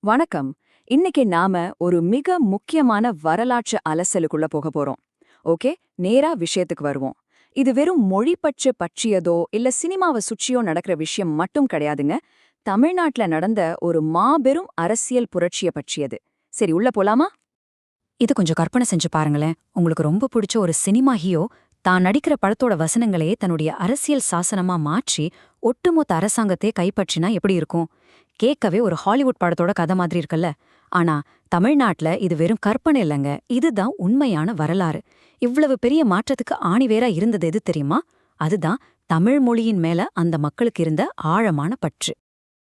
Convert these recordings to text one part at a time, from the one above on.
வணக்கம். இன்னைக்கு நாம ஒரு மிக முக்கியமான வரலாற்று அலசலுக்குள்ள போக போறோம். ஓகே, நேரா விஷயத்துக்கு வருவோம். இது வெறும் மொழி பற்றியதோ இல்ல சினிமாவை சுற்றியோ நடக்கிற விஷயம் மட்டும் கிடையாதுங்க. தமிழ்நாட்டுல நடந்த ஒரு மாபெரும் அரசியல் புரட்சிய பற்றியது. சரி, உள்ள போலாமா? இது கொஞ்சம் கற்பனை செஞ்சு பாருங்களேன். உங்களுக்கு ரொம்ப பிடிச்ச ஒரு சினிமா ஹீரோ தான் நடிக்கிற படத்தோட வசனங்களையே தன்னுடைய அரசியல் சாசனமா மாற்றி ஒட்டுமொத்த அரசாங்கத்தையே கைப்பற்றினா எப்படி இருக்கும்? கேட்கவே ஒரு ஹாலிவுட் படத்தோட கதை மாதிரி இருக்குல்ல. ஆனா தமிழ்நாட்டுல இது வெறும் கற்பனை இல்லைங்க, இதுதான் உண்மையான வரலாறு. இவ்வளவு பெரிய மாற்றத்துக்கு ஆணிவேரா இருந்தது எது தெரியுமா? அதுதான் தமிழ் மொழியின் மேல அந்த மக்களுக்கு இருந்த ஆழமான பற்று.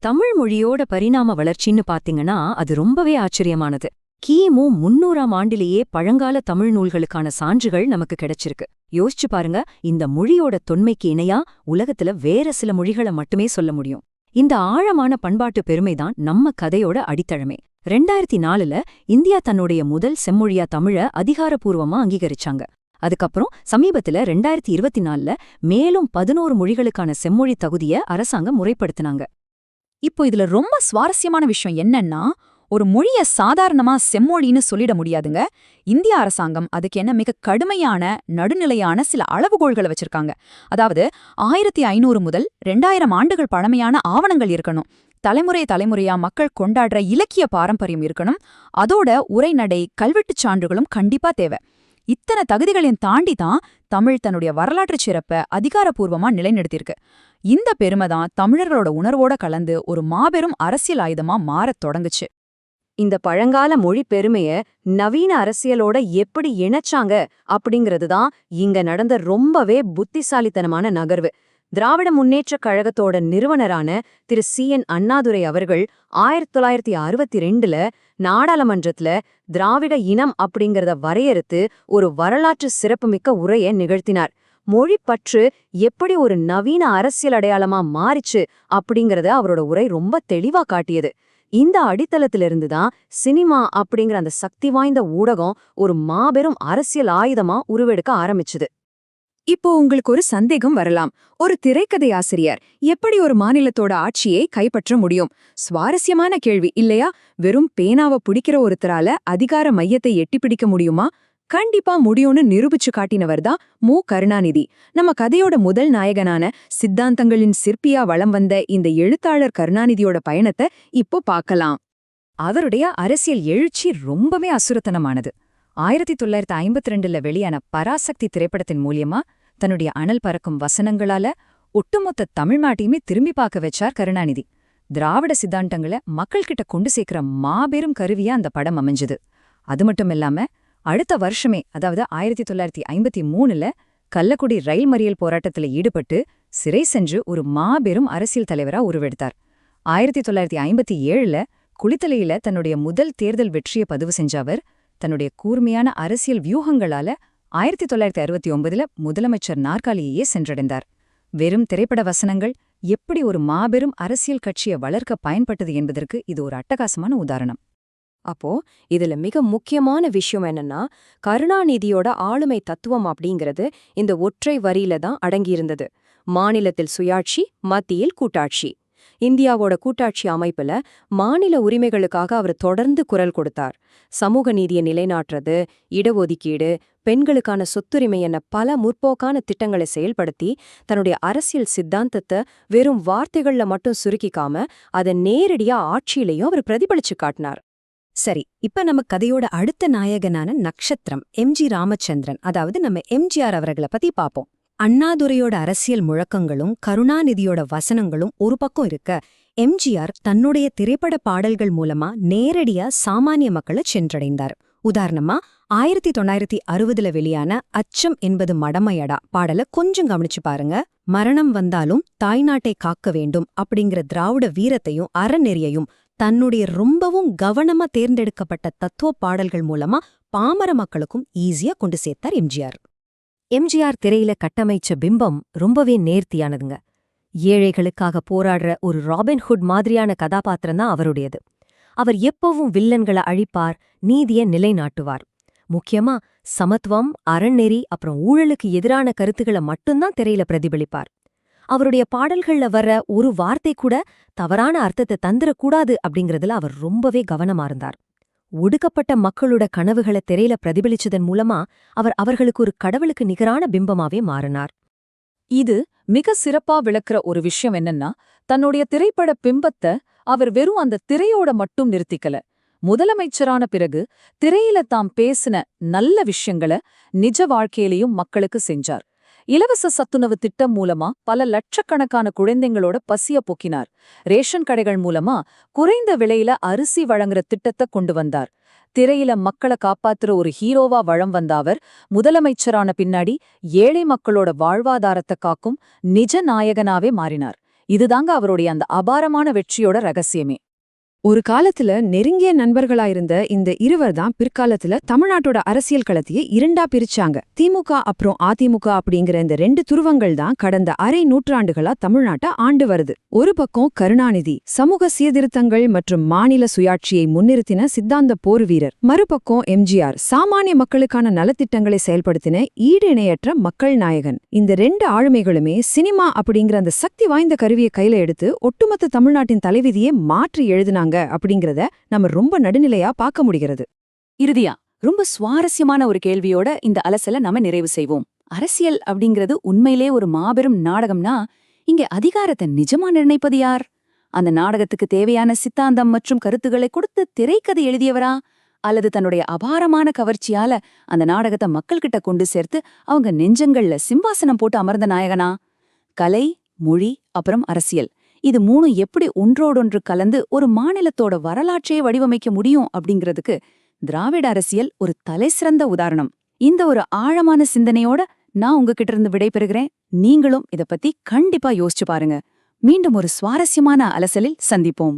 தமிழ் மொழியோட பரிணாம வளர்ச்சின்னு பாத்தீங்கன்னா அது ரொம்பவே ஆச்சரியமானது. கிமு 300ஆம் ஆண்டிலேயே பழங்கால தமிழ் நூல்களுக்கான சான்றுகள் நமக்கு கிடைச்சிருக்கு. யோசிச்சு பாருங்க, இந்த மொழியோட தொன்மைக்கு இணையா உலகத்துல வேற சில மொழிகளை மட்டுமே சொல்ல முடியும். இந்த ஆழமான பண்பாட்டு பெருமைதான் நம்ம கதையோட அடித்தளமே. 2004ல இந்தியா தன்னுடைய முதல் செம்மொழியா தமிழ அதிகாரப்பூர்வமா அங்கீகரிச்சாங்க. அதுக்கப்புறம் சமீபத்துல 2024ல மேலும் 11 மொழிகளுக்கான செம்மொழி தகுதிய அரசாங்கம் முறைப்படுத்தினாங்க. இப்போ இதுல ரொம்ப சுவாரஸ்யமான விஷயம் என்னன்னா, ஒரு மொழிய சாதாரணமா செம்மொழின்னு சொல்லிட முடியாதுங்க. இந்திய அரசாங்கம் அதுக்கு என்ன மிக கடுமையான நடுநிலையான சில அளவுகோல்களை வச்சிருக்காங்க. அதாவது 1500 முதல் 2000 ஆண்டுகள் பழமையான ஆவணங்கள் இருக்கணும். தலைமுறையா மக்கள் கொண்டாடுற இலக்கிய பாரம்பரியம் இருக்கணும். அதோட உரைநடை, கல்வெட்டுச் சான்றுகளும் கண்டிப்பா தேவை. இத்தனை தகுதிகளையும் தாண்டி தான் தமிழ் தன்னுடைய வரலாற்றுச் சிறப்பை அதிகாரப்பூர்வமா நிலைநிறுத்தியிருக்கு. இந்த பெருமை தான் தமிழர்களோட உணர்வோட கலந்து ஒரு மாபெரும் அரசியல் ஆயுதமா மாறத் தொடங்குச்சு. இந்த பழங்கால மொழி பெருமைய நவீன அரசியலோட எப்படி இணைச்சாங்க அப்படிங்கிறது தான் இங்க நடந்த ரொம்பவே புத்திசாலித்தனமான நகர்வு. திராவிட முன்னேற்றக் கழகத்தோட நிறுவனரான திரு சி.என். அண்ணாதுரை அவர்கள் 1962ல நாடாளுமன்றத்துல திராவிட இனம் அப்படிங்கிறத வரையறுத்து ஒரு வரலாற்று சிறப்புமிக்க உரையை நிகழ்த்தினார். மொழிப்பற்று எப்படி ஒரு நவீன அரசியல் அடையாளமா மாறிச்சு அப்படிங்கறத அவரோட உரை ரொம்ப தெளிவா காட்டியது. இந்த அடித்தளத்திலிருந்து தான் சினிமா அப்படிங்கிற அந்த சக்தி வாய்ந்த ஊடகம் ஒரு மாபெரும் அரசியல் ஆயுதமா உருவெடுக்க ஆரம்பிச்சுது. இப்போ உங்களுக்கு ஒரு சந்தேகம் வரலாம். ஒரு திரைக்கதை ஆசிரியர் எப்படி ஒரு மாநிலத்தோட ஆட்சியை கைப்பற்ற முடியும்? சுவாரஸ்யமான கேள்வி இல்லையா? வெறும் பேனாவை பிடிக்கிற ஒருத்தரால அதிகார மையத்தை எட்டி பிடிக்க முடியுமா? கண்டிப்பா முடியும்னு நிரூபிச்சு காட்டினவர் தான் மு. கருணாநிதி. நம்ம கதையோட முதல் நாயகனான சித்தாந்தங்களின் சிற்பியா வலம் வந்த இந்த எழுத்தாளர் கருணாநிதியோட பயணத்தை இப்போ பார்க்கலாம். அவருடைய அரசியல் எழுச்சி ரொம்பவே அசுரத்தனமானது. 1952ல வெளியான பராசக்தி திரைப்படத்தின் மூலியமா தன்னுடைய அனல் பறக்கும் வசனங்களால ஒட்டுமொத்த தமிழ்நாட்டையுமே திரும்பி பார்க்க வச்சார் கருணாநிதி. திராவிட சித்தாந்தங்களை மக்கள்கிட்ட கொண்டு சேர்க்கிற மாபெரும் கருவியா அந்த படம் அமைஞ்சது. அது மட்டும் இல்லாம அடுத்த வருஷமே, அதாவது 1953ல கள்ளக்குடி ரயில் மறியல் போராட்டத்துல ஈடுபட்டு சிறை சென்று ஒரு மாபெரும் அரசியல் தலைவரா உருவெடுத்தார். 1957ல குளித்தலையில தன்னுடைய முதல் தேர்தல் வெற்றியை பதிவு செஞ்ச அவர் தன்னுடைய கூர்மையான அரசியல் வியூகங்களால 1969ல முதலமைச்சர் நாற்காலியையே சென்றடைந்தார். வெறும் திரைப்பட வசனங்கள் எப்படி ஒரு மாபெரும் அரசியல் கட்சியை வளர்க்க பயன்பட்டது என்பதற்கு இது ஒரு அட்டகாசமான உதாரணம். அப்போ இதுல மிக முக்கியமான விஷயம் என்னன்னா, கருணாநிதியோட ஆளுமை தத்துவம் அப்படிங்கிறது இந்த ஒற்றை வரியில தான் அடங்கியிருந்தது. மாநிலத்தில் சுயாட்சி, மத்தியில் கூட்டாட்சி. இந்தியாவோட கூட்டாட்சி அமைப்புல மாநில உரிமைகளுக்காக அவர் தொடர்ந்து குரல் கொடுத்தார். சமூக நீதியை நிலைநாட்டுறது, இடஒதுக்கீடு, பெண்களுக்கான சொத்துரிமை என பல முற்போக்கான திட்டங்களை செயல்படுத்தி தன்னுடைய அரசியல் சித்தாந்தத்தை வெறும் வார்த்தைகள்ல மட்டும் சுருக்கிக்காம அதை நேரடியா ஆட்சியிலையும் அவர் பிரதிபலிச்சு காட்டினார். சரி, இப்ப நம்ம கதையோட அடுத்த நாயகனான நக்ஷத்திரம் எம்.ஜி. ராமச்சந்திரன், அதாவது நம்ம எம்ஜிஆர் அவர்களை பத்தி பாப்போம். அண்ணாதுரையோட அரசியல் முழக்கங்களும் கருணாநிதியோட வசனங்களும் ஒரு பக்கம் இருக்க, எம்ஜிஆர் தன்னுடைய திரைப்பட பாடல்கள் மூலமா நேரடியா சாமானிய மக்களை சென்றடைந்தார். உதாரணமா 1960ல வெளியான அச்சம் என்பது மடமையடா பாடல கொஞ்சம் கவனிச்சு பாருங்க. மரணம் வந்தாலும் தாய்நாட்டை காக்க வேண்டும் அப்படிங்கிற திராவிட வீரத்தையும் அறநெறியையும் தன்னுடைய ரொம்பவும் கவனமா தேர்ந்தெடுக்கப்பட்ட தத்துவ பாடல்கள் மூலமா பாமர மக்களுக்கும் ஈஸியா கொண்டு சேர்த்தார் எம்ஜிஆர். எம்ஜிஆர் திரையில கட்டமைச்ச பிம்பம் ரொம்பவே நேர்த்தியானதுங்க. ஏழைகளுக்காக போராடுற ஒரு ராபின்ஹுட் மாதிரியான கதாபாத்திரம் தான் அவருடையது. அவர் எப்பவும் வில்லன்களை அழிப்பார், நீதியை நிலைநாட்டுவார். முக்கியமா சமத்துவம், அறநெறி அப்புறம் ஊழலுக்கு எதிரான கருத்துக்களை மட்டும்தான் திரையில பிரதிபலிப்பார். அவருடைய பாடல்கள்ல வர்ற ஒரு வார்த்தை கூட தவறான அர்த்தத்தை தந்துடக்கூடாது அப்படிங்கறதுல அவர் ரொம்பவே கவனமா இருந்தார். ஒடுக்கப்பட்ட மக்களோட கனவுகளை திரையில பிரதிபலிச்சதன் மூலமா அவர் அவர்களுக்கு ஒரு கடவுளுக்கு நிகரான பிம்பமாவே மாறினார். இது மிக சிறப்பா விளக்குற ஒரு விஷயம் என்னன்னா, தன்னுடைய திரைப்பட பிம்பத்தை அவர் வெறும் அந்த திரையோட மட்டும் நிறுத்திக்கல. முதலமைச்சரான பிறகு திரையில தாம் பேசின நல்ல விஷயங்கள நிஜ வாழ்க்கையிலையும் மக்களுக்கு செஞ்சார். இலவச சத்துணவு திட்டம் மூலமா பல லட்சக்கணக்கான குழந்தைங்களோட பசிய போக்கினார். ரேஷன் கடைகள் மூலமா குறைந்த விலையில அரிசி வழங்குற திட்டத்தை கொண்டு வந்தார். திரையில மக்களை காப்பாத்துற ஒரு ஹீரோவா வலம் வந்த அவர் முதலமைச்சரான பின்னாடி ஏழை மக்களோட வாழ்வாதாரத்தை காக்கும் நிஜ நாயகனாவே மாறினார். இதுதாங்க அவருடைய அந்த அபாரமான வெற்றியோட ரகசியமே. ஒரு காலத்துல நெருங்கிய நண்பர்களாயிருந்த இந்த இருவர் தான் பிற்காலத்துல தமிழ்நாட்டோட அரசியல் களத்தையே இரண்டா பிரிச்சாங்க. திமுக அப்புறம் அதிமுக அப்படிங்கிற இந்த ரெண்டு துருவங்கள் தான் கடந்த அரை நூற்றாண்டுகளா தமிழ்நாட்டை ஆண்டு வருது. ஒரு பக்கம் கருணாநிதி சமூக சீர்திருத்தங்கள் மற்றும் மாநில சுயாட்சியை முன்னிறுத்தின சித்தாந்த போர் வீரர், மறுபக்கம் எம்ஜிஆர் சாமானிய மக்களுக்கான நலத்திட்டங்களை செயல்படுத்தின ஈடு இணையற்ற மக்கள் நாயகன். இந்த ரெண்டு ஆளுமைகளுமே சினிமா அப்படிங்கிற அந்த சக்தி வாய்ந்த கருவியை கையில எடுத்து ஒட்டுமொத்த தமிழ்நாட்டின் தலைவிதியே மாற்றி எழுதினாங்க அப்படிங்கறத நம்ம ரொம்ப நடுநிலையா பார்க்க முடிகிறது. இறுதியா ரொம்ப சுவாரஸ்யமான ஒரு கேள்வியோட இந்த அலசல நாம நிறைவு செய்வோம். அரசியல் அப்படிங்கிறது உண்மையிலே ஒரு மாபெரும் நாடகம்னா, இங்க அதிகாரத்தை நிஜமா நிர்ணயிப்பது யார்? அந்த நாடகத்துக்கு தேவையான சித்தாந்தம் மற்றும் கருத்துக்களை கொடுத்து திரைக்கதை எழுதியவரா, அல்லது தன்னுடைய அபாரமான கவர்ச்சியால அந்த நாடகத்தை மக்கள்கிட்ட கொண்டு சேர்த்து அவங்க நெஞ்சங்கள்ல சிம்மாசனம் போட்டு அமர்ந்த நாயகனா? கலை, மொழி, அப்புறம் அரசியல், இது மூணும் எப்படி ஒன்றோடொன்று கலந்து ஒரு மாநிலத்தோட வரலாற்றையே வடிவமைக்க முடியும் அப்படிங்கிறதுக்கு திராவிட அரசியல் ஒரு தலைசிறந்த உதாரணம். இந்த ஒரு ஆழமான சிந்தனையோட நான் உங்ககிட்ட இருந்து விடைபெறுகிறேன். நீங்களும் இத பத்தி கண்டிப்பா யோசிச்சு பாருங்க. மீண்டும் ஒரு சுவாரஸ்யமான அலசலில் சந்திப்போம்.